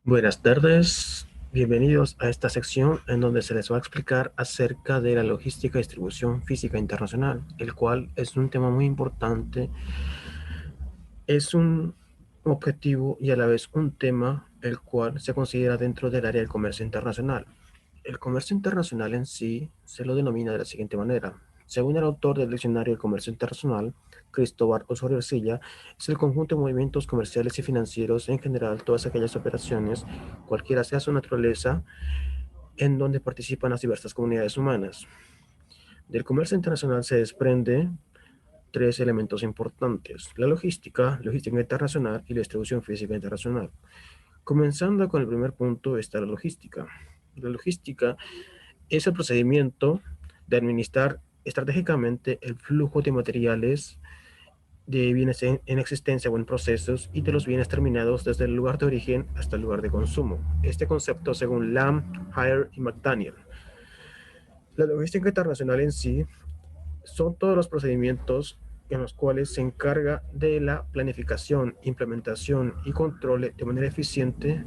Buenas tardes, bienvenidos a esta sección en donde se les va a explicar acerca de la logística y distribución física internacional, el cual es un tema muy importante, es un objetivo y a la vez un tema el cual se considera dentro del área del comercio internacional. El comercio internacional en sí se lo denomina de la siguiente manera. Según el autor del Diccionario del Comercio Internacional, Cristóbal Osorio Ercilla, es el conjunto de movimientos comerciales y financieros en general, todas aquellas operaciones, cualquiera sea su naturaleza, en donde participan las diversas comunidades humanas. Del comercio internacional se desprende tres elementos importantes: la logística, logística internacional y la distribución física internacional. Comenzando con el primer punto está la logística. La logística es el procedimiento de administrar estratégicamente el flujo de materiales, de bienes en existencia o en procesos y de los bienes terminados desde el lugar de origen hasta el lugar de consumo. Este concepto según Lamb, Hire y McDaniel. La logística internacional en sí son todos los procedimientos en los cuales se encarga de la planificación, implementación y control de manera eficiente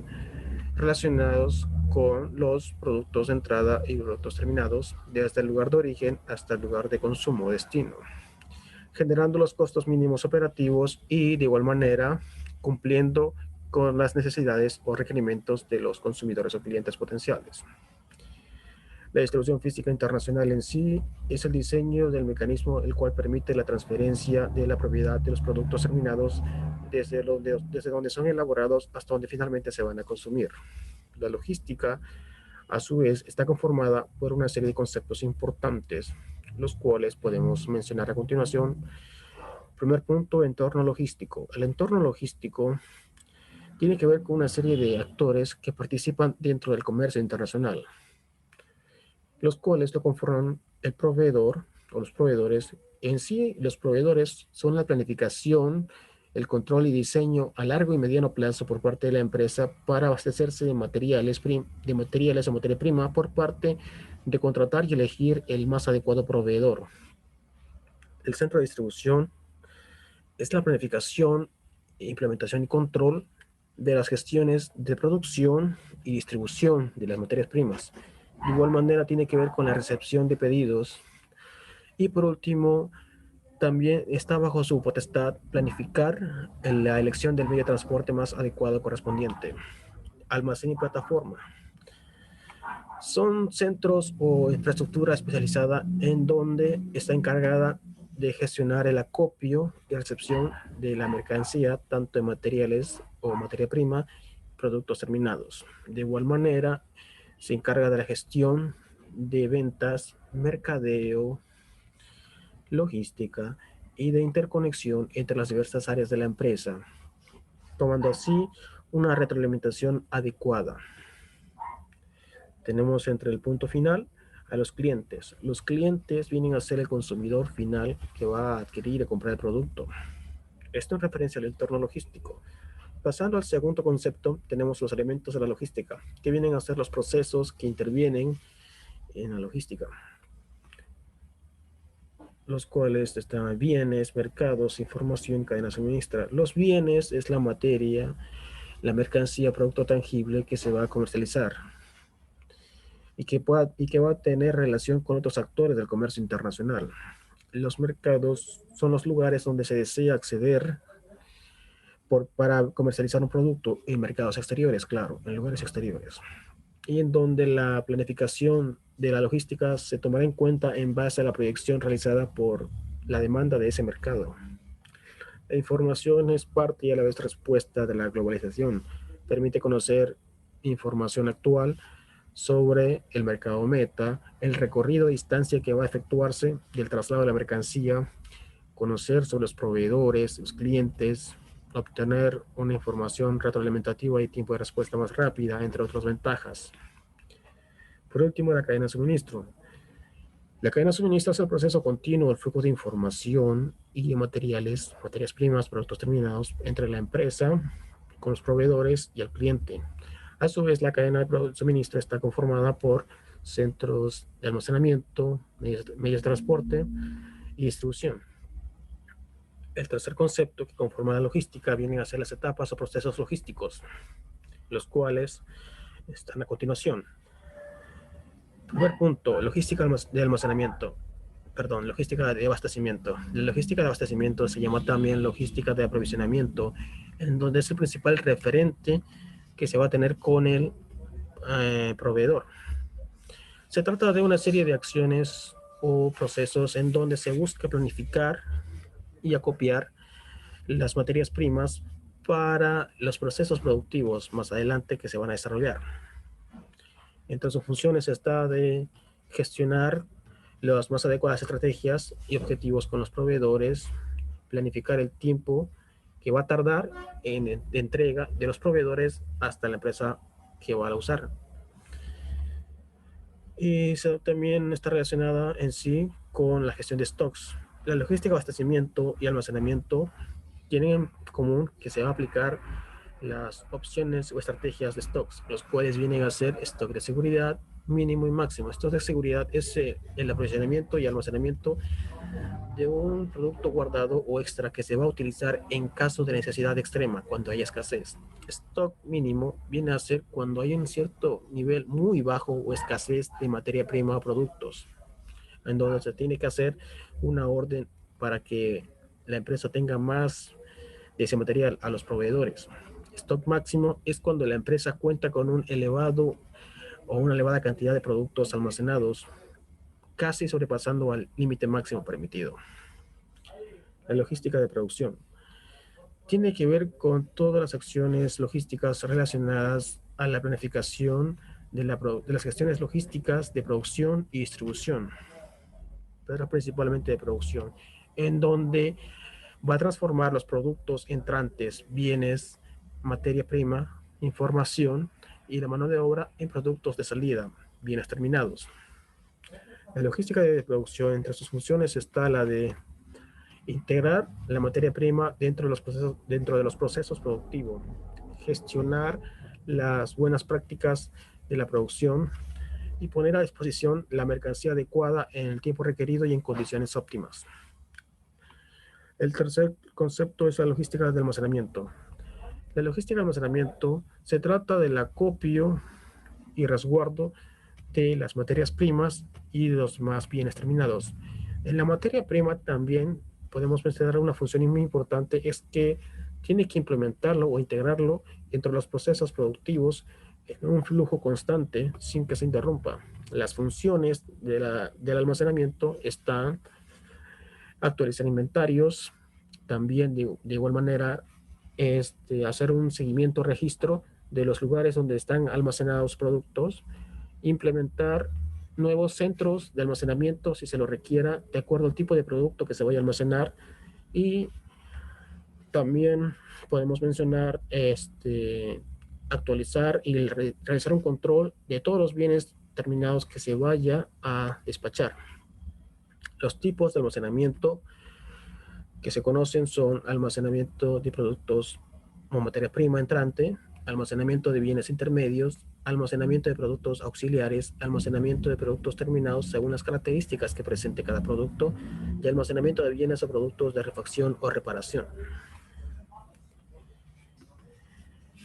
relacionados con los productos de entrada y productos terminados desde el lugar de origen hasta el lugar de consumo o destino, generando los costos mínimos operativos y de igual manera cumpliendo con las necesidades o requerimientos de los consumidores o clientes potenciales. La distribución física internacional en sí es el diseño del mecanismo el cual permite la transferencia de la propiedad de los productos terminados desde donde son elaborados hasta donde finalmente se van a consumir. La logística, a su vez, está conformada por una serie de conceptos importantes, los cuales podemos mencionar a continuación. Primer punto, entorno logístico. El entorno logístico tiene que ver con una serie de actores que participan dentro del comercio internacional, los cuales lo conforman el proveedor o los proveedores. En sí, los proveedores son la planificación, el control y diseño a largo y mediano plazo por parte de la empresa para abastecerse de materiales o materia prima por parte de contratar y elegir el más adecuado proveedor. El centro de distribución es la planificación, implementación y control de las gestiones de producción y distribución de las materias primas. De igual manera tiene que ver con la recepción de pedidos. Y por último, también está bajo su potestad planificar la elección del medio de transporte más adecuado correspondiente. Almacén y plataforma. Son centros o infraestructura especializada en donde está encargada de gestionar el acopio y recepción de la mercancía, tanto de materiales o materia prima, productos terminados. De igual manera, se encarga de la gestión de ventas, mercadeo, logística y de interconexión entre las diversas áreas de la empresa, tomando así una retroalimentación adecuada. Tenemos entre el punto final a los clientes. Los clientes vienen a ser el consumidor final que va a adquirir y comprar el producto. Esto en referencia al entorno logístico. Pasando al segundo concepto, tenemos los elementos de la logística, que vienen a ser los procesos que intervienen en la logística, los cuales están bienes, mercados, información, cadena de suministro. Los bienes es la materia, la mercancía, producto tangible que se va a comercializar y que va a tener relación con otros actores del comercio internacional. Los mercados son los lugares donde se desea acceder para comercializar un producto en mercados exteriores, claro, en lugares exteriores, y en donde la planificación de la logística se tomará en cuenta en base a la proyección realizada por la demanda de ese mercado. La información es parte y a la vez respuesta de la globalización. Permite conocer información actual sobre el mercado meta, el recorrido de distancia que va a efectuarse y el traslado de la mercancía, conocer sobre los proveedores, los clientes, obtener una información retroalimentativa y tiempo de respuesta más rápida, entre otras ventajas. Por último, la cadena de suministro. La cadena de suministro es el proceso continuo, el flujo de información y de materiales, materias primas, productos terminados entre la empresa, con los proveedores y el cliente. A su vez, la cadena de suministro está conformada por centros de almacenamiento, medios de transporte y distribución. El tercer concepto que conforma la logística vienen a ser las etapas o procesos logísticos. los cuales están a continuación. Primer punto, logística de almacenamiento. Perdón, logística de abastecimiento. La logística de abastecimiento se llama también logística de aprovisionamiento, en donde es el principal referente que se va a tener con el proveedor. Se trata de una serie de acciones o procesos en donde se busca planificar y acopiar las materias primas para los procesos productivos más adelante que se van a desarrollar. Entre sus funciones está de gestionar las más adecuadas estrategias y objetivos con los proveedores, planificar el tiempo que va a tardar en entrega de los proveedores hasta la empresa que va a usar. Y también está relacionada en sí con la gestión de stocks. La logística de abastecimiento y almacenamiento tienen en común que se va a aplicar las opciones o estrategias de stocks, los cuales vienen a ser stock de seguridad mínimo y máximo. Stock de seguridad es el aprovisionamiento y almacenamiento de un producto guardado o extra que se va a utilizar en caso de necesidad extrema, cuando haya escasez. Stock mínimo viene a ser cuando hay un cierto nivel muy bajo o escasez de materia prima o productos, en donde se tiene que hacer una orden para que la empresa tenga más de ese material a los proveedores. Stock máximo es cuando la empresa cuenta con un elevado o una elevada cantidad de productos almacenados, casi sobrepasando al límite máximo permitido. La logística de producción tiene que ver con todas las acciones logísticas relacionadas a la planificación de las gestiones logísticas de producción y distribución, pero principalmente de producción, en donde va a transformar los productos entrantes, bienes, materia prima, información y la mano de obra en productos de salida, bienes terminados. La logística de producción, entre sus funciones está la de integrar la materia prima dentro de los procesos productivos, gestionar las buenas prácticas de la producción y poner a disposición la mercancía adecuada en el tiempo requerido y en condiciones óptimas. El tercer concepto es la logística de almacenamiento. La logística de almacenamiento se trata del acopio y resguardo de las materias primas y de los más bienes terminados. En la materia prima también podemos mencionar una función muy importante, es que tiene que implementarlo o integrarlo entre los procesos productivos en un flujo constante sin que se interrumpa. Las funciones del almacenamiento están actualizar inventarios, también de igual manera hacer un seguimiento, registro de los lugares donde están almacenados productos, implementar nuevos centros de almacenamiento si se lo requiera, de acuerdo al tipo de producto que se vaya a almacenar. Y también podemos mencionar actualizar y realizar un control de todos los bienes terminados que se vaya a despachar. Los tipos de almacenamiento que se conocen son almacenamiento de productos o materia prima entrante, almacenamiento de bienes intermedios, almacenamiento de productos auxiliares, almacenamiento de productos terminados según las características que presente cada producto y almacenamiento de bienes o productos de refacción o reparación.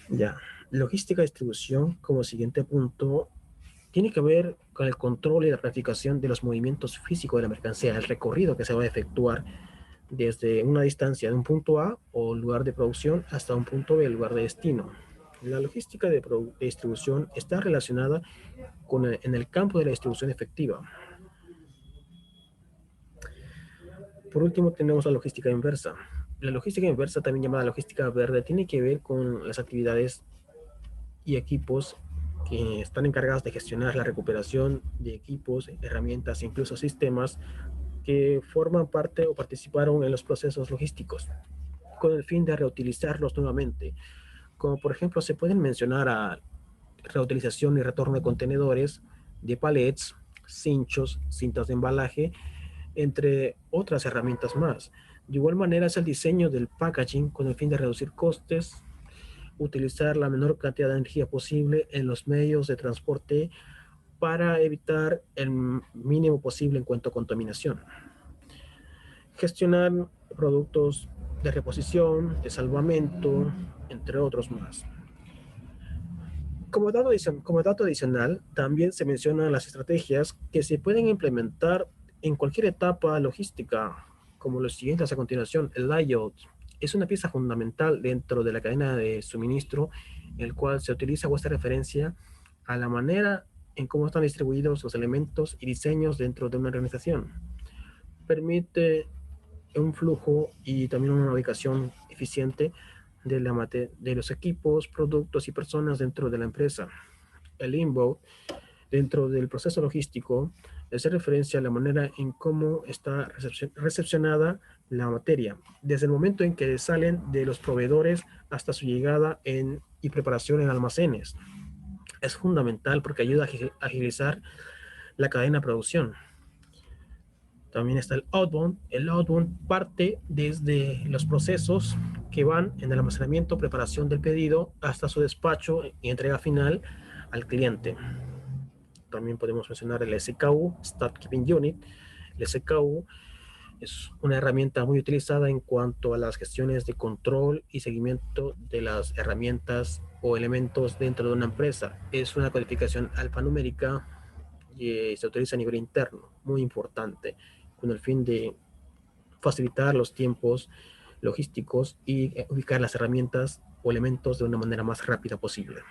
Ya, logística de distribución como siguiente punto tiene que ver con el control y la planificación de los movimientos físicos de la mercancía, el recorrido que se va a efectuar desde una distancia de un punto A o lugar de producción hasta un punto B, lugar de destino. La logística de distribución está relacionada en el campo de la distribución efectiva. Por último, tenemos la logística inversa. La logística inversa, también llamada logística verde, tiene que ver con las actividades y equipos que están encargados de gestionar la recuperación de equipos, herramientas e incluso sistemas que forman parte o participaron en los procesos logísticos, con el fin de reutilizarlos nuevamente. Como por ejemplo se pueden mencionar a reutilización y retorno de contenedores, de palets, cinchos, cintas de embalaje, entre otras herramientas más. De igual manera es el diseño del packaging con el fin de reducir costes, utilizar la menor cantidad de energía posible en los medios de transporte para evitar el mínimo posible en cuanto a contaminación. Gestionar productos de reposición, de salvamento, entre otros más. Como dato adicional, también se mencionan las estrategias que se pueden implementar en cualquier etapa logística, como los siguientes a continuación. El layout es una pieza fundamental dentro de la cadena de suministro, el cual se utiliza o hace referencia a la manera en cómo están distribuidos los elementos y diseños dentro de una organización. Permite un flujo y también una ubicación eficiente de los equipos, productos y personas dentro de la empresa. El inbound, dentro del proceso logístico, hace referencia a la manera en cómo está recepcionada la materia, desde el momento en que salen de los proveedores hasta su llegada y preparación en almacenes. Es fundamental porque ayuda a agilizar la cadena de producción. También está el outbound. El outbound parte desde los procesos que van en el almacenamiento, preparación del pedido, hasta su despacho y entrega final al cliente. También podemos mencionar el SKU, Stock Keeping Unit. El SKU es una herramienta muy utilizada en cuanto a las gestiones de control y seguimiento de las herramientas o elementos dentro de una empresa. Es una codificación alfanumérica y se utiliza a nivel interno, muy importante, con el fin de facilitar los tiempos logísticos y ubicar las herramientas o elementos de una manera más rápida posible.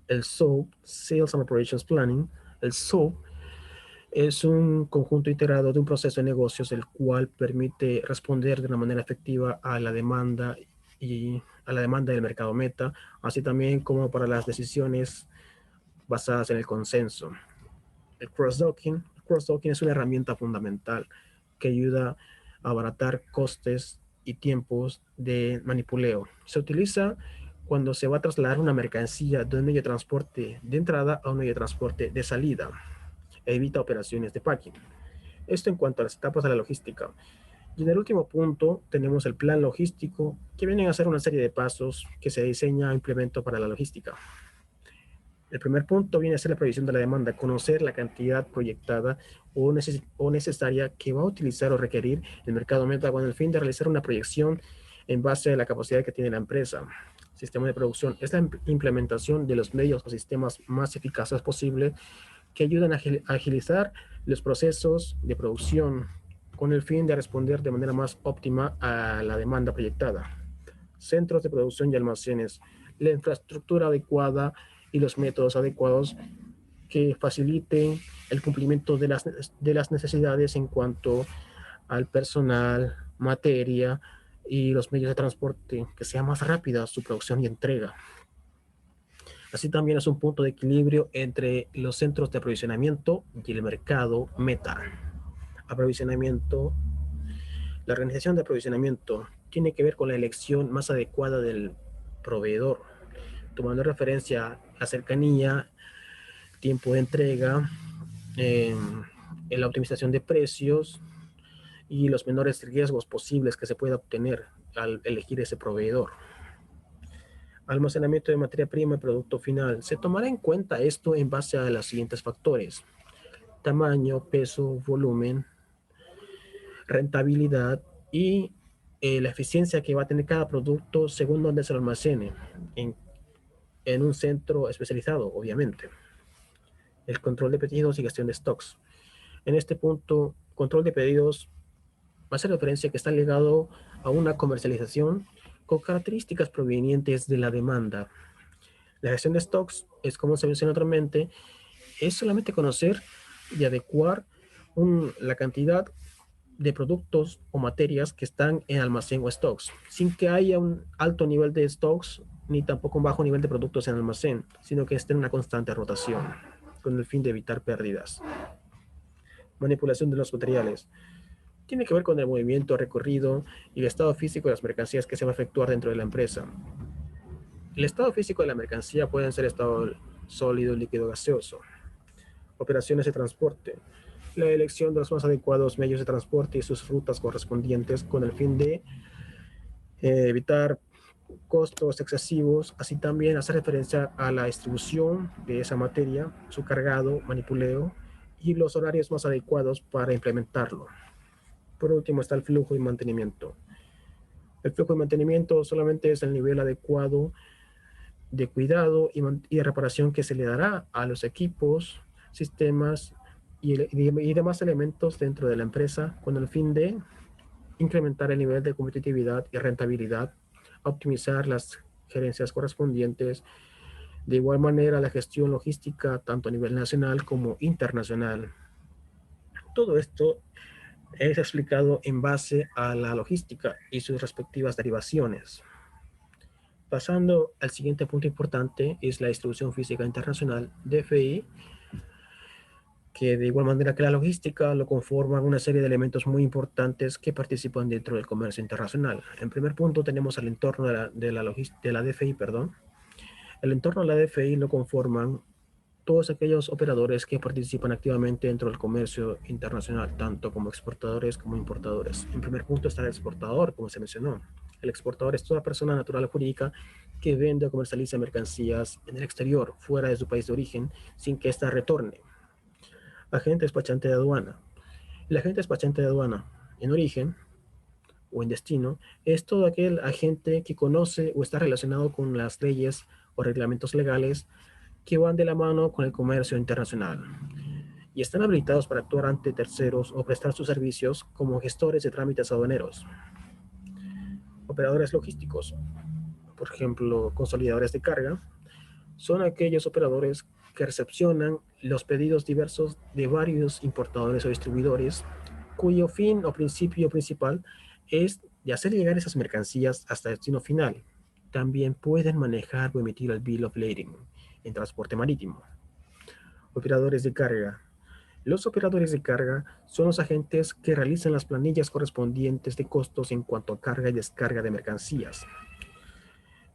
El SOAP, Sales and Operations Planning, el SOAP es un conjunto integrado de un proceso de negocios el cual permite responder de una manera efectiva a la demanda y a la demanda del mercado meta, así también como para las decisiones basadas en el consenso. El cross-docking. El cross-docking es una herramienta fundamental que ayuda a abaratar costes y tiempos de manipuleo. Se utiliza cuando se va a trasladar una mercancía de un medio de transporte de entrada a un medio de transporte de salida. Evita operaciones de packing. Esto en cuanto a las etapas de la logística. Y en el último punto tenemos el plan logístico, que vienen a ser una serie de pasos que se diseña e implementa para la logística. El primer punto viene a ser la previsión de la demanda, conocer la cantidad proyectada o necesaria que va a utilizar o requerir el mercado meta con el fin de realizar una proyección en base a la capacidad que tiene la empresa. Sistema de producción es la implementación de los medios o sistemas más eficaces posibles que ayudan a agilizar los procesos de producción con el fin de responder de manera más óptima a la demanda proyectada. Centros de producción y almacenes, la infraestructura adecuada y los métodos adecuados que faciliten el cumplimiento de las necesidades en cuanto al personal, materia y los medios de transporte, que sea más rápida su producción y entrega. Así también es un punto de equilibrio entre los centros de aprovisionamiento y el mercado meta. Aprovisionamiento. La organización de aprovisionamiento tiene que ver con la elección más adecuada del proveedor, tomando referencia a cercanía, tiempo de entrega, en la optimización de precios y los menores riesgos posibles que se pueda obtener al elegir ese proveedor. Almacenamiento de materia prima y producto final. Se tomará en cuenta esto en base a los siguientes factores: tamaño, peso, volumen, rentabilidad y la eficiencia que va a tener cada producto según donde se lo almacene, en un centro especializado, obviamente. El control de pedidos y gestión de stocks. En este punto, control de pedidos hace referencia que está ligado a una comercialización con características provenientes de la demanda. La gestión de stocks es, como se mencionó anteriormente, es solamente conocer y adecuar la cantidad de productos o materias que están en almacén o stocks, sin que haya un alto nivel de stocks ni tampoco un bajo nivel de productos en almacén, sino que esté en una constante rotación, con el fin de evitar pérdidas. Manipulación de los materiales. Tiene que ver con el movimiento, recorrido y el estado físico de las mercancías que se va a efectuar dentro de la empresa. El estado físico de la mercancía puede ser estado sólido, líquido, gaseoso. Operaciones de transporte. La elección de los más adecuados medios de transporte y sus rutas correspondientes con el fin de evitar costos excesivos, así también hacer referencia a la distribución de esa materia, su cargado, manipuleo y los horarios más adecuados para implementarlo. Por último está el flujo y mantenimiento. El flujo de mantenimiento solamente es el nivel adecuado de cuidado y de reparación que se le dará a los equipos, sistemas y demás elementos dentro de la empresa con el fin de incrementar el nivel de competitividad y rentabilidad, optimizar las gerencias correspondientes, de igual manera la gestión logística tanto a nivel nacional como internacional. Todo esto es explicado en base a la logística y sus respectivas derivaciones. Pasando al siguiente punto importante es la distribución física internacional, DFI, que de igual manera que la logística lo conforman una serie de elementos muy importantes que participan dentro del comercio internacional. En primer punto tenemos el entorno de la DFI, perdón. El entorno de la DFI lo conforman todos aquellos operadores que participan activamente dentro del comercio internacional, tanto como exportadores como importadores. En primer punto está el exportador, como se mencionó. El exportador es toda persona natural o jurídica que vende o comercializa mercancías en el exterior, fuera de su país de origen, sin que ésta retorne. Agente despachante de aduana. El agente despachante de aduana en origen o en destino es todo aquel agente que conoce o está relacionado con las leyes o reglamentos legales que van de la mano con el comercio internacional y están habilitados para actuar ante terceros o prestar sus servicios como gestores de trámites aduaneros. Operadores logísticos, por ejemplo, consolidadores de carga, son aquellos operadores que recepcionan los pedidos diversos de varios importadores o distribuidores, cuyo fin o principio principal es de hacer llegar esas mercancías hasta el destino final. También pueden manejar o emitir el Bill of Lading en transporte marítimo. Operadores de carga. Los operadores de carga son los agentes que realizan las planillas correspondientes de costos en cuanto a carga y descarga de mercancías.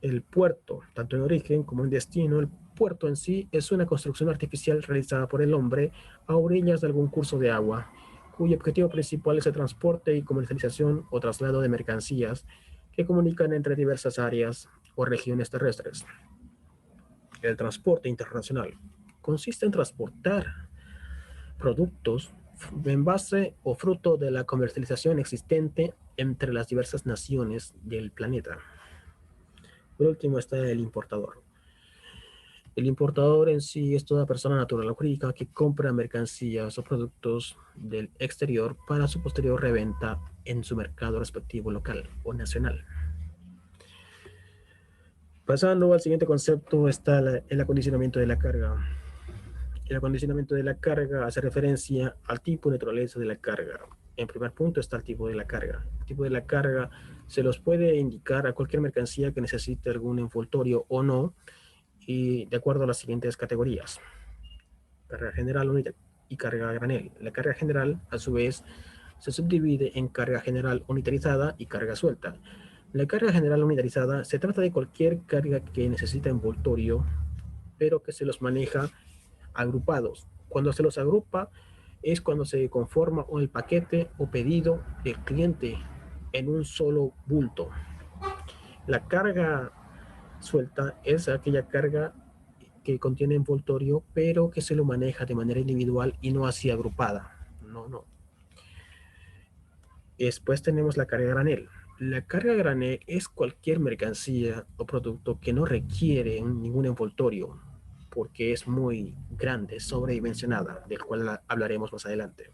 El puerto, tanto en origen como en destino, el puerto en sí es una construcción artificial realizada por el hombre a orillas de algún curso de agua, cuyo objetivo principal es el transporte y comercialización o traslado de mercancías que comunican entre diversas áreas o regiones terrestres. El transporte internacional consiste en transportar productos en base o fruto de la comercialización existente entre las diversas naciones del planeta. Por último está el importador. El importador en sí es toda persona natural o jurídica que compra mercancías o productos del exterior para su posterior reventa en su mercado respectivo local o nacional. Pasando al siguiente concepto está el acondicionamiento de la carga. El acondicionamiento de la carga hace referencia al tipo de naturaleza de la carga. En primer punto está el tipo de la carga. El tipo de la carga se los puede indicar a cualquier mercancía que necesite algún envoltorio o no, y de acuerdo a las siguientes categorías: carga general y carga a granel. La carga general, a su vez, se subdivide en carga general unitarizada y carga suelta. La carga general unitarizada se trata de cualquier carga que necesita envoltorio, pero que se los maneja agrupados. Cuando se los agrupa es cuando se conforma el paquete o pedido del cliente en un solo bulto. La carga suelta es aquella carga que contiene envoltorio, pero que se lo maneja de manera individual y no así agrupada. No. Después tenemos la carga granel. La carga granel es cualquier mercancía o producto que no requiere ningún envoltorio, porque es muy grande, sobredimensionada, del cual hablaremos más adelante.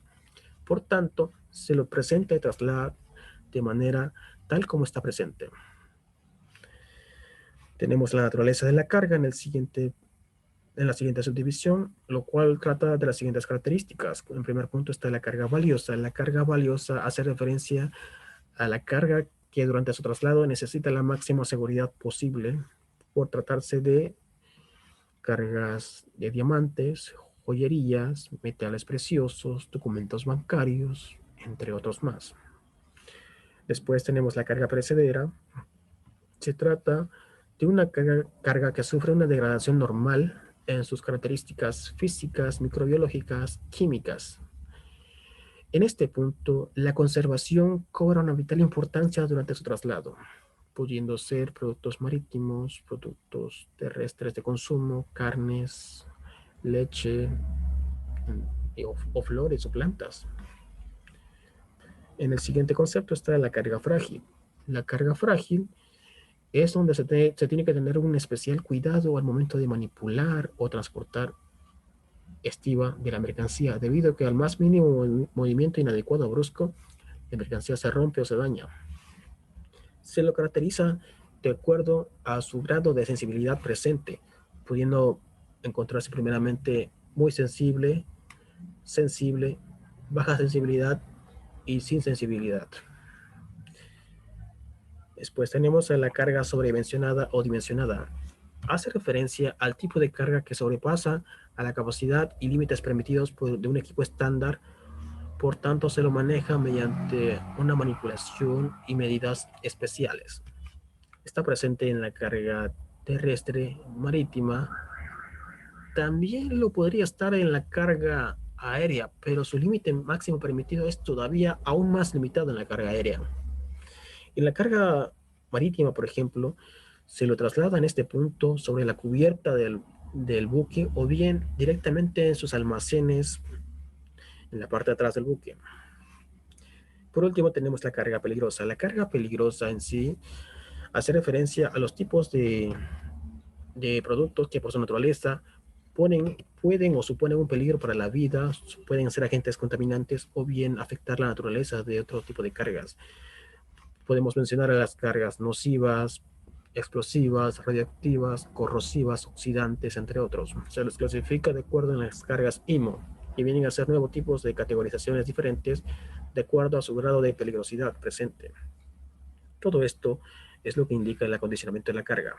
Por tanto, se lo presenta y traslada de manera tal como está presente. Tenemos la naturaleza de la carga en la siguiente subdivisión, lo cual trata de las siguientes características. En primer punto está la carga valiosa. La carga valiosa hace referencia a la carga que durante su traslado necesita la máxima seguridad posible, por tratarse de cargas de diamantes, joyerías, metales preciosos, documentos bancarios, entre otros más. Después tenemos la carga perecedera. Se trata de una carga que sufre una degradación normal en sus características físicas, microbiológicas, químicas. En este punto, la conservación cobra una vital importancia durante su traslado, pudiendo ser productos marítimos, productos terrestres de consumo, carnes, leche o flores o plantas. En el siguiente concepto está la carga frágil. La carga frágil es donde se tiene que tener un especial cuidado al momento de manipular o transportar estiva de la mercancía, debido a que al más mínimo movimiento inadecuado o brusco, la mercancía se rompe o se daña. Se lo caracteriza de acuerdo a su grado de sensibilidad presente, pudiendo encontrarse primeramente muy sensible, sensible, baja sensibilidad y sin sensibilidad. Después tenemos a la carga sobredimensionada o dimensionada. Hace referencia al tipo de carga que sobrepasa a la capacidad y límites permitidos de un equipo estándar, por tanto se lo maneja mediante una manipulación y medidas especiales. Está presente en la carga terrestre, marítima, también lo podría estar en la carga aérea, pero su límite máximo permitido es todavía aún más limitado en la carga aérea. En la carga marítima, por ejemplo, se lo traslada en este punto sobre la cubierta del buque o bien directamente en sus almacenes en la parte de atrás del buque. Por último, tenemos la carga peligrosa. La carga peligrosa en sí hace referencia a los tipos de productos que por su naturaleza pueden o suponen un peligro para la vida, pueden ser agentes contaminantes o bien afectar la naturaleza de otro tipo de cargas. Podemos mencionar a las cargas nocivas, explosivas, radioactivas, corrosivas, oxidantes, entre otros. Se los clasifica de acuerdo a las cargas IMO, que vienen a ser nuevos tipos de categorizaciones diferentes de acuerdo a su grado de peligrosidad presente. Todo esto es lo que indica el acondicionamiento de la carga.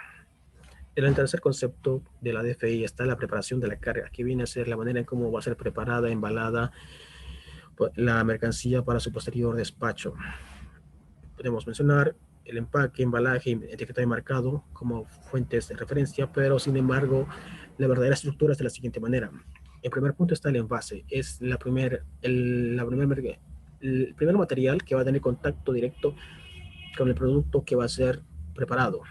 En el tercer concepto de la DFI está la preparación de la carga, que viene a ser la manera en cómo va a ser preparada, embalada la mercancía para su posterior despacho. Podemos mencionar el empaque, embalaje, etiqueta de marcado como fuentes de referencia, pero sin embargo, la verdadera estructura es de la siguiente manera. En primer punto está el envase, es el primer material que va a tener contacto directo con el producto que va a ser preparado.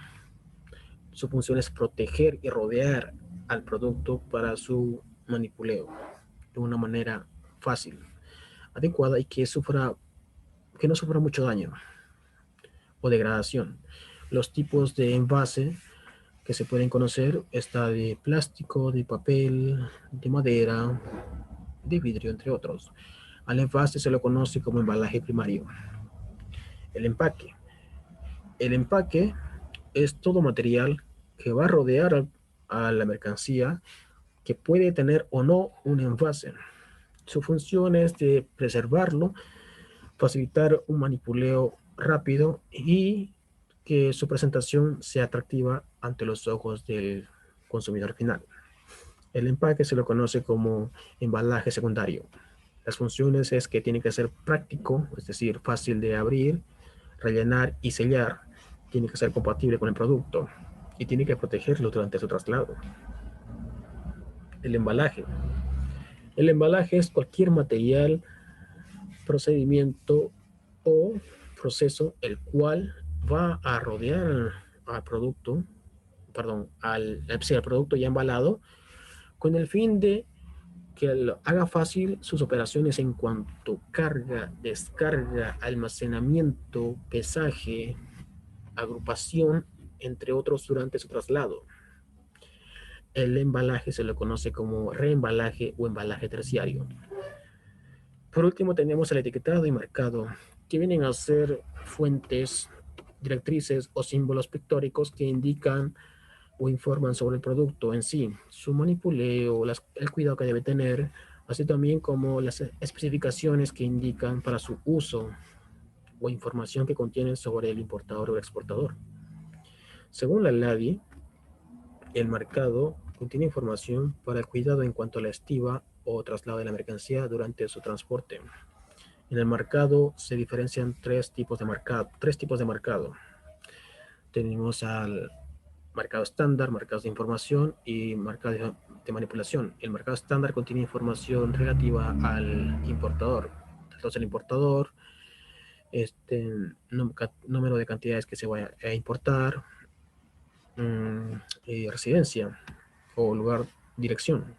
Su función es proteger y rodear al producto para su manipuleo de una manera fácil, adecuada y que no sufra mucho daño o degradación. Los tipos de envase que se pueden conocer está de plástico, de papel, de madera, de vidrio, entre otros. Al envase se lo conoce como embalaje primario. El empaque. El empaque es todo material que va a rodear a la mercancía que puede tener o no un envase. Su función es de preservarlo, facilitar un manipuleo rápido y que su presentación sea atractiva ante los ojos del consumidor final. El empaque se lo conoce como embalaje secundario. Las funciones es que tiene que ser práctico, es decir, fácil de abrir, rellenar y sellar. Tiene que ser compatible con el producto y tiene que protegerlo durante su traslado. El embalaje. El embalaje es cualquier material, procedimiento o proceso el cual va a rodear al producto, perdón, al producto ya embalado con el fin de que haga fácil sus operaciones en cuanto carga, descarga, almacenamiento, pesaje, agrupación, entre otros durante su traslado. El embalaje se lo conoce como reembalaje o embalaje terciario. Por último tenemos el etiquetado y marcado, que vienen a ser fuentes, directrices o símbolos pictóricos que indican o informan sobre el producto en sí, su manipuleo, el cuidado que debe tener, así también como las especificaciones que indican para su uso o información que contienen sobre el importador o el exportador. Según la LADI, el marcado contiene información para el cuidado en cuanto a la estiva o traslado de la mercancía durante su transporte. En el marcado se diferencian tres tipos de marcado. Tenemos al marcado estándar, marcados de información y marcados de manipulación. El marcado estándar contiene información relativa al importador. Entonces el importador, este número de cantidades que se vaya a importar, residencia o lugar, dirección.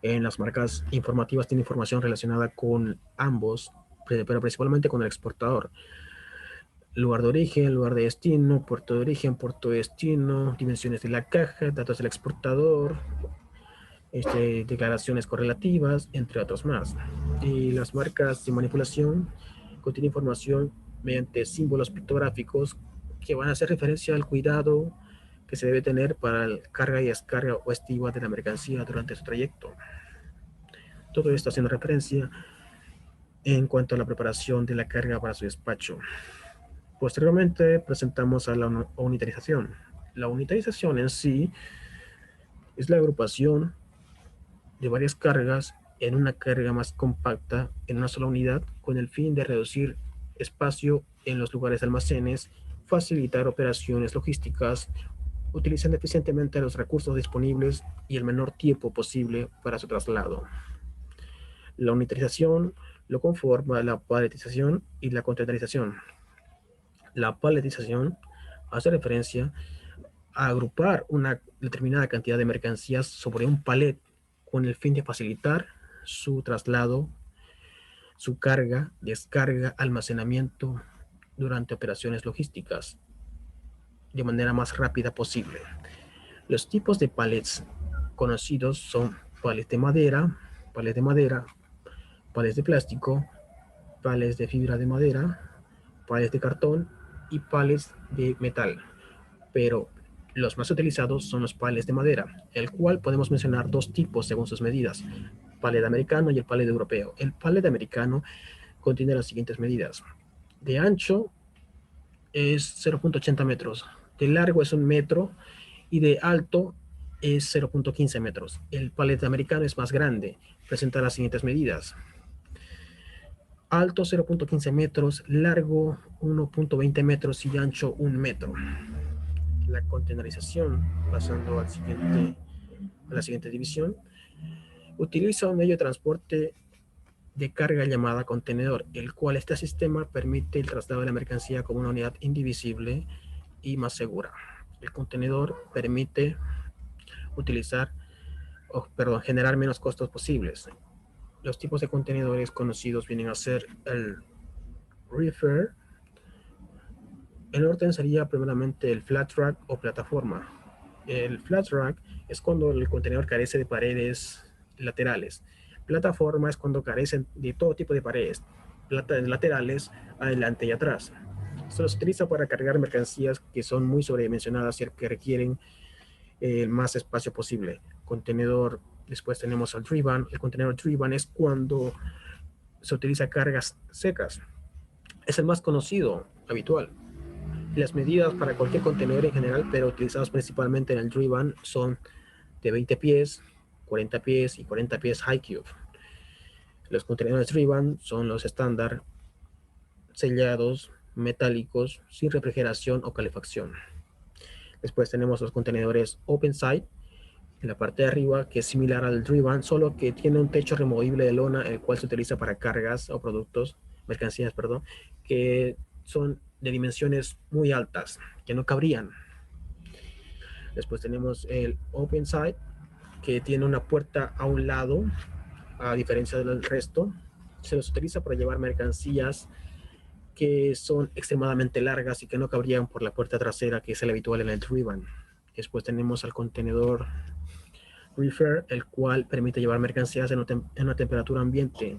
En las marcas informativas tiene información relacionada con ambos, pero principalmente con el exportador. lugar de origen, lugar de destino, puerto de origen, puerto de destino, dimensiones de la caja, datos del exportador, declaraciones correlativas, entre otros más. Y las marcas de manipulación contienen información mediante símbolos pictográficos que van a hacer referencia al cuidado que se debe tener para la carga y descarga o estiva de la mercancía durante su trayecto. Todo esto haciendo referencia en cuanto a la preparación de la carga para su despacho. Posteriormente presentamos a la unitarización. La unitarización en sí es la agrupación de varias cargas en una carga más compacta en una sola unidad con el fin de reducir espacio en los lugares de almacenes, facilitar operaciones logísticas, utilizando eficientemente los recursos disponibles y el menor tiempo posible para su traslado. La unitarización lo conforma la paletización y la containerización. La paletización hace referencia a agrupar una determinada cantidad de mercancías sobre un palet con el fin de facilitar su traslado, su carga, descarga, almacenamiento durante operaciones logísticas de manera más rápida posible. Los tipos de palets conocidos son palets de madera, palets de plástico, palets de fibra de madera, palets de cartón y palets de metal. Pero los más utilizados son los palets de madera, el cual podemos mencionar dos tipos según sus medidas, palet americano y el palet europeo. El palet americano contiene las siguientes medidas. De ancho es 0.80 metros, de largo es 1 metro y de alto es 0.15 metros. El palet americano es más grande, presenta las siguientes medidas. Alto 0.15 metros, largo 1.20 metros y ancho 1 metro. La containerización, pasando a la siguiente división, utiliza un medio de transporte de carga llamada contenedor, el cual este sistema permite el traslado de la mercancía como una unidad indivisible y más segura. El contenedor permite generar menos costos posibles. Los tipos de contenedores conocidos vienen a ser el reefer. El orden sería primeramente el flat rack o plataforma. El flat rack es cuando el contenedor carece de paredes laterales. Plataforma es cuando carecen de todo tipo de paredes laterales, adelante y atrás. Esto se utiliza para cargar mercancías que son muy sobredimensionadas y que requieren el más espacio posible. Contenedor, después tenemos al dry van. El contenedor dry van es cuando se utiliza cargas secas. Es el más conocido, habitual. Las medidas para cualquier contenedor en general, pero utilizados principalmente en el dry van, son de 20 pies, 40 pies y 40 pies high cube. Los contenedores dry van son los estándar, sellados, metálicos, sin refrigeración o calefacción. Después tenemos los contenedores open side, en la parte de arriba, que es similar al dry van, solo que tiene un techo removible de lona, el cual se utiliza para cargas o mercancías, que son de dimensiones muy altas, que no cabrían. Después tenemos el open side, que tiene una puerta a un lado, a diferencia del resto. Se los utiliza para llevar mercancías que son extremadamente largas y que no cabrían por la puerta trasera, que es el habitual en el dry van. Después tenemos al contenedor reefer, el cual permite llevar mercancías en una temperatura ambiente.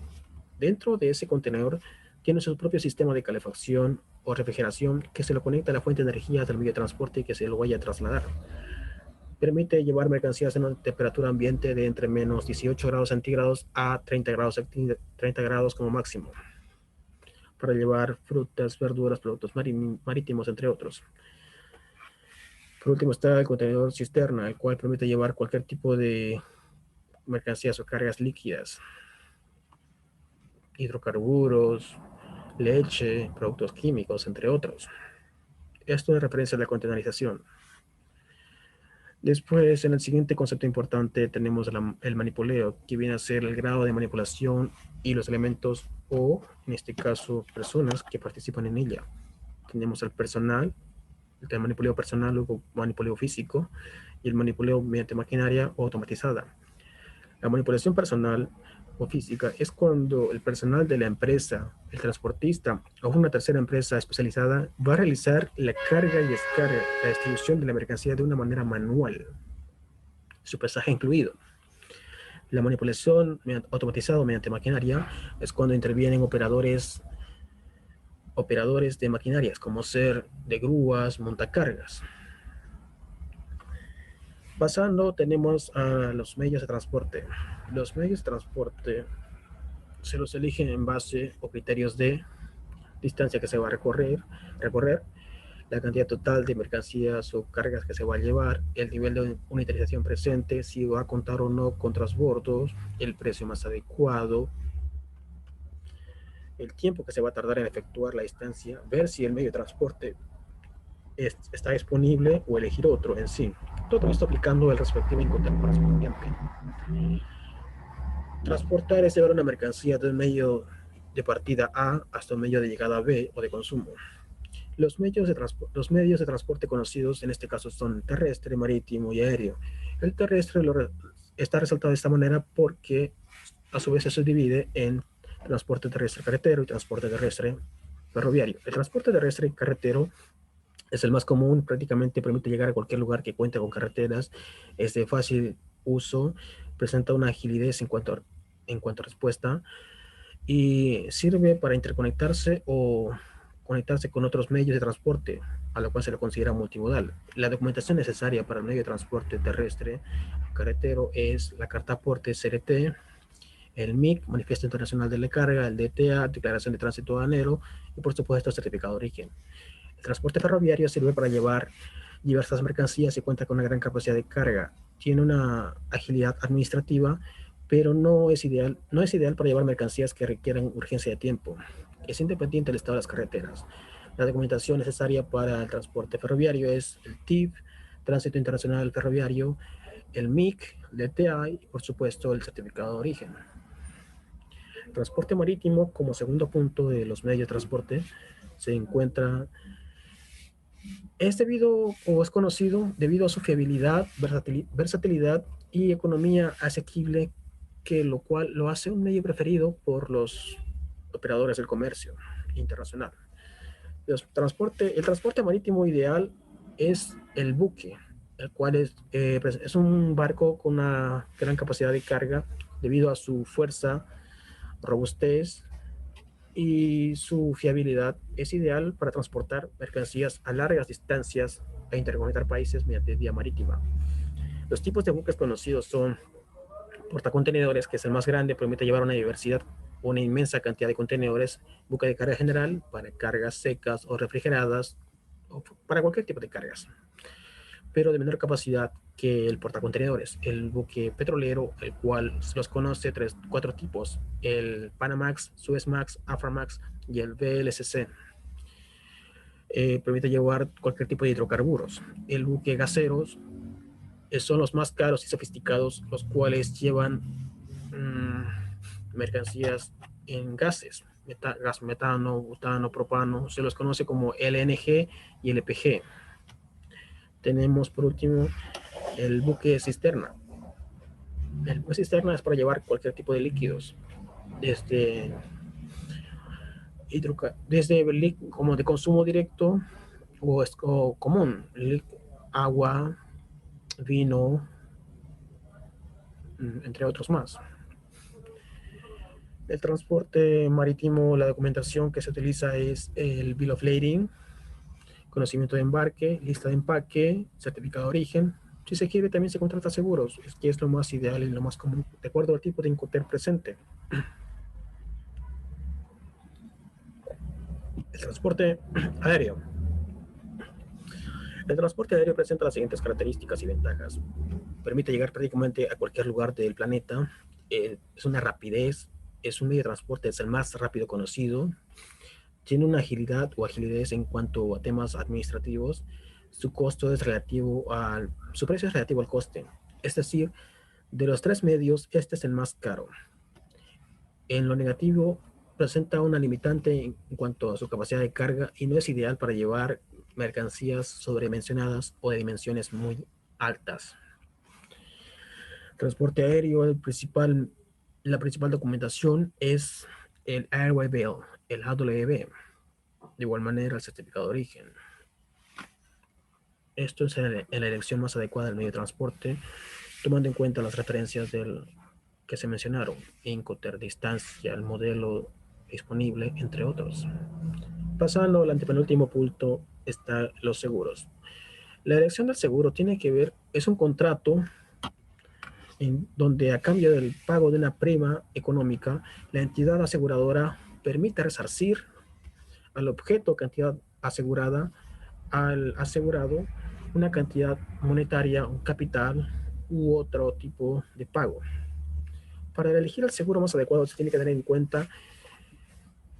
Dentro de ese contenedor tiene su propio sistema de calefacción o refrigeración que se lo conecta a la fuente de energía del medio de transporte que se lo vaya a trasladar. Permite llevar mercancías en una temperatura ambiente de entre menos 18 grados centígrados a 30 grados como máximo, para llevar frutas, verduras, productos marítimos, entre otros. Por último está el contenedor cisterna, el cual permite llevar cualquier tipo de mercancías o cargas líquidas, hidrocarburos, leche, productos químicos, entre otros. Esto en referencia a la containerización. Después, en el siguiente concepto importante, tenemos el manipuleo, que viene a ser el grado de manipulación y los elementos o, en este caso, personas que participan en ella. Tenemos el personal, el manipuleo personal o manipuleo físico, y el manipuleo mediante maquinaria o automatizada. La manipulación personal o física es cuando el personal de la empresa, el transportista o una tercera empresa especializada va a realizar la carga y descarga, la distribución de la mercancía de una manera manual, su pesaje incluido. La manipulación automatizada mediante maquinaria es cuando intervienen operadores de maquinarias, como ser de grúas, montacargas. Pasando, tenemos a los medios de transporte. Los medios de transporte se los eligen en base o criterios de distancia que se va a recorrer, la cantidad total de mercancías o cargas que se va a llevar, el nivel de unitarización presente, si va a contar o no con transbordos, el precio más adecuado, el tiempo que se va a tardar en efectuar la distancia, ver si el medio de transporte está disponible o elegir otro en sí. Todo esto aplicando el respectivo Incoterm correspondiente. Transportar es llevar una mercancía de un medio de partida A hasta un medio de llegada B o de consumo. Los medios de transporte conocidos en este caso son terrestre, marítimo y aéreo. El terrestre está resaltado de esta manera porque a su vez se subdivide en transporte terrestre carretero y transporte terrestre ferroviario. El transporte terrestre carretero es el más común, prácticamente permite llegar a cualquier lugar que cuente con carreteras, es de fácil uso, presenta una agilidad en cuanto a respuesta y sirve para interconectarse o conectarse con otros medios de transporte, a lo cual se le considera multimodal. La documentación necesaria para el medio de transporte terrestre carretero es la carta aporte CRT, el MIC, Manifiesto Internacional de la Carga, el DTA, Declaración de Tránsito Aduanero y por supuesto certificado de origen. El transporte ferroviario sirve para llevar diversas mercancías y cuenta con una gran capacidad de carga. Tiene una agilidad administrativa, pero no es ideal para llevar mercancías que requieran urgencia de tiempo. Es independiente del estado de las carreteras. La documentación necesaria para el transporte ferroviario es el TIF, Tránsito Internacional Ferroviario, el MIC, el DTA y por supuesto el certificado de origen. Transporte marítimo, como segundo punto de los medios de transporte, se encuentra es debido o es conocido debido a su fiabilidad, versatilidad y economía asequible, que lo cual lo hace un medio preferido por los operadores del comercio internacional. El transporte marítimo ideal es el buque, el cual es un barco con una gran capacidad de carga debido a su fuerza, robustez y su fiabilidad. Es ideal para transportar mercancías a largas distancias e interconectar países mediante vía marítima. Los tipos de buques conocidos son portacontenedores, que es el más grande, permite llevar una inmensa cantidad de contenedores, buque de carga general para cargas secas o refrigeradas, o para cualquier tipo de cargas, pero de menor capacidad que el portacontenedores. El buque petrolero, el cual se los conoce cuatro tipos: el Panamax, Suezmax, Aframax y el VLCC. Permite llevar cualquier tipo de hidrocarburos. El buque gaseros son los más caros y sofisticados, los cuales llevan mercancías en gases, gas metano, butano, propano, se los conoce como LNG y LPG. Tenemos por último el buque cisterna. El buque cisterna es para llevar cualquier tipo de líquidos, desde como de consumo directo o común, agua, vino, entre otros más. El transporte marítimo, la documentación que se utiliza es el Bill of Lading, conocimiento de embarque, lista de empaque, certificado de origen. Si se quiere, también se contrata seguros, es que es lo más ideal y lo más común, de acuerdo al tipo de Incoterm presente. El transporte aéreo. El transporte aéreo presenta las siguientes características y ventajas. Permite llegar prácticamente a cualquier lugar del planeta. Es una rapidez, es un medio de transporte, es el más rápido conocido. Tiene una agilidad o agilidad en cuanto a temas administrativos. Su su precio es relativo al coste. Es decir, de los tres medios, este es el más caro. En lo negativo, presenta una limitante en cuanto a su capacidad de carga y no es ideal para llevar mercancías sobredimensionadas o de dimensiones muy altas. Transporte aéreo, La principal documentación es el Airway Bill, el AWB, de igual manera el certificado de origen. Esto es en la elección más adecuada del medio de transporte, tomando en cuenta las referencias que se mencionaron, Incoterm, distancia, el modelo disponible, entre otros. Pasando al antepenúltimo punto está los seguros. La elección del seguro tiene que ver, es un contrato en donde a cambio del pago de una prima económica, la entidad aseguradora permite resarcir al objeto cantidad asegurada al asegurado una cantidad monetaria, un capital u otro tipo de pago. Para elegir el seguro más adecuado se tiene que tener en cuenta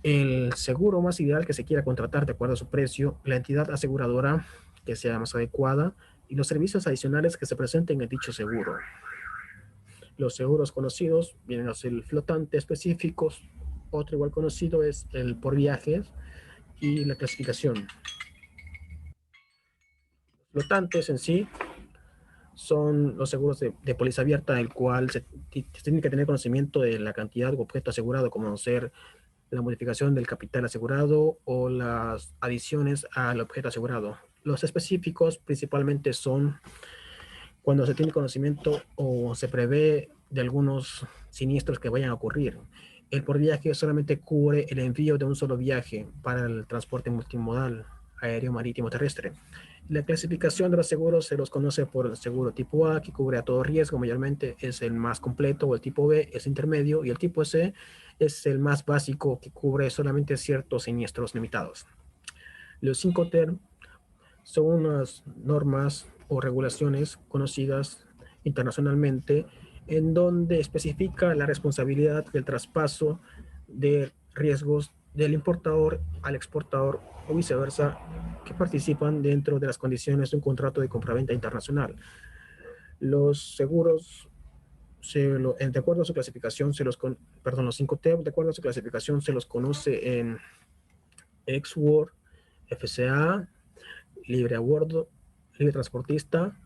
el seguro más ideal que se quiera contratar de acuerdo a su precio, la entidad aseguradora que sea más adecuada y los servicios adicionales que se presenten en dicho seguro. Los seguros conocidos vienen a ser el flotante específicos, otro igual conocido es el por viajes y la clasificación. Los flotantes en sí son los seguros de póliza abierta, el cual se tiene que tener conocimiento de la cantidad de objeto asegurado, como ser la modificación del capital asegurado o las adiciones al objeto asegurado. Los específicos principalmente son cuando se tiene conocimiento o se prevé de algunos siniestros que vayan a ocurrir. El por viaje solamente cubre el envío de un solo viaje para el transporte multimodal, aéreo, marítimo, terrestre. La clasificación de los seguros se los conoce por el seguro tipo A, que cubre a todo riesgo, mayormente es el más completo, o el tipo B es intermedio, y el tipo C es el más básico, que cubre solamente ciertos siniestros limitados. Los 5 term son unas normas o regulaciones conocidas internacionalmente en donde especifica la responsabilidad del traspaso de riesgos del importador al exportador o viceversa que participan dentro de las condiciones de un contrato de compraventa internacional. Los seguros de acuerdo a su clasificación los 5T, de acuerdo a su clasificación se los conoce en Ex-World, FCA, libre a bordo, libre transportista,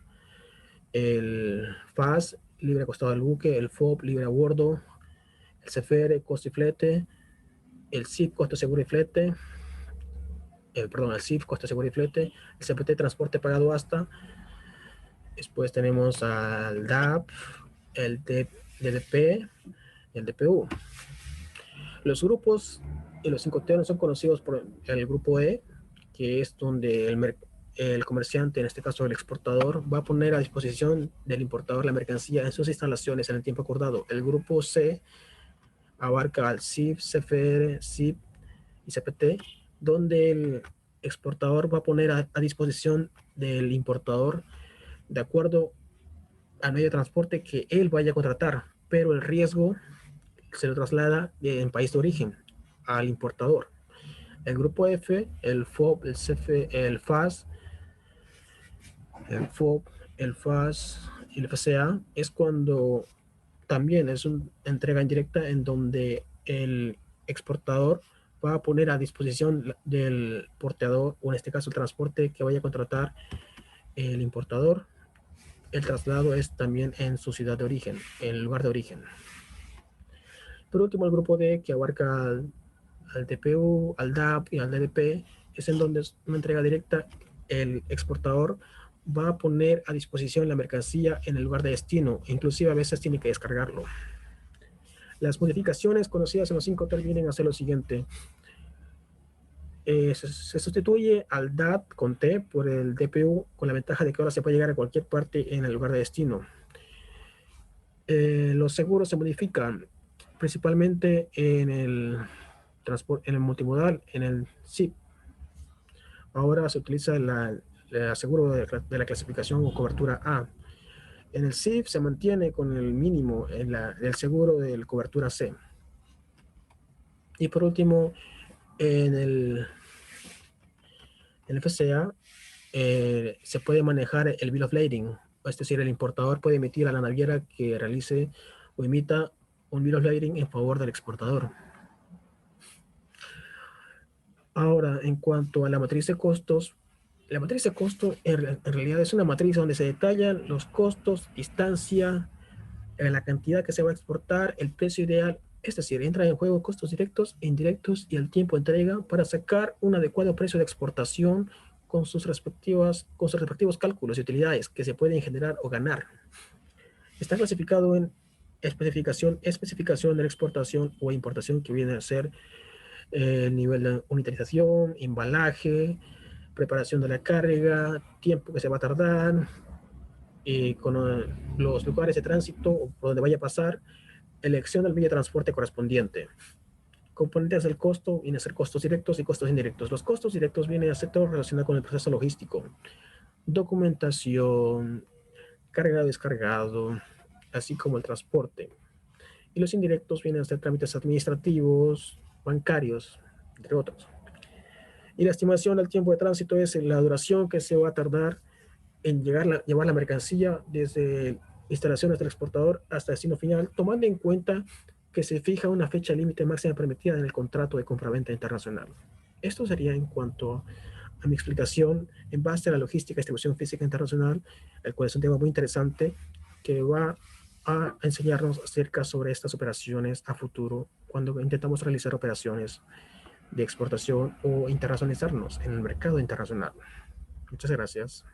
el FAS, libre costado del buque, el FOB, libre a bordo, el CFR, costo y flete, el CIF, costo seguro y flete, el CIF, costo seguro y flete, el CPT, transporte pagado hasta, después tenemos al DAP, el DDP, el DPU. Los grupos y los 5T son conocidos por el grupo E, que es donde el comerciante, en este caso el exportador, va a poner a disposición del importador la mercancía en sus instalaciones en el tiempo acordado. El grupo C abarca al CIF, CFR, CIP y CPT, donde el exportador va a poner a disposición del importador de acuerdo al medio de transporte que él vaya a contratar, pero el riesgo se lo traslada en país de origen al importador. El grupo F, el FOB, el CF, el FAS, el FOB, el FAS y el FCA es cuando también es una entrega indirecta en donde el exportador va a poner a disposición del porteador, o en este caso el transporte que vaya a contratar el importador. El traslado es también en su ciudad de origen, en el lugar de origen. Por último, el grupo D, que abarca al DPU, al DAP y al DDP, es en donde es una entrega directa. El exportador va a poner a disposición la mercancía en el lugar de destino, inclusive a veces tiene que descargarlo. Las modificaciones conocidas en los 5T vienen a ser lo siguiente. Se sustituye al DAT con T por el DPU, con la ventaja de que ahora se puede llegar a cualquier parte en el lugar de destino. Los seguros se modifican principalmente en el transporte, en el multimodal, en el SIP. Ahora se utiliza el seguro de la clasificación o cobertura A. En el SIF se mantiene con el mínimo el seguro de cobertura C. Y por último, en el FCA se puede manejar el bill of lading, es decir, el importador puede emitir a la naviera que realice o emita un bill of lading en favor del exportador. Ahora, en cuanto a la matriz de costos, la matriz de costos en realidad es una matriz donde se detallan los costos, distancia, la cantidad que se va a exportar, el precio ideal, es decir, entran en juego costos directos e indirectos y el tiempo de entrega para sacar un adecuado precio de exportación con sus respectivos cálculos y utilidades que se pueden generar o ganar. Está clasificado en especificación de la exportación o importación, que viene a ser el nivel de unitarización, embalaje, preparación de la carga, tiempo que se va a tardar, con los lugares de tránsito por donde vaya a pasar, elección del medio de transporte correspondiente. Componentes del costo vienen a ser costos directos y costos indirectos. Los costos directos vienen a ser todo relacionado con el proceso logístico, documentación, carga descargado, así como el transporte. Y los indirectos vienen a ser trámites administrativos, bancarios, entre otros. Y la estimación del tiempo de tránsito es la duración que se va a tardar en llevar la mercancía desde instalaciones del exportador hasta destino final, tomando en cuenta que se fija una fecha límite máxima permitida en el contrato de compraventa internacional. Esto sería en cuanto a mi explicación en base a la logística y distribución física internacional, el cual es un tema muy interesante que va a enseñarnos acerca sobre estas operaciones a futuro cuando intentamos realizar operaciones de exportación o internacionalizarnos en el mercado internacional. Muchas gracias.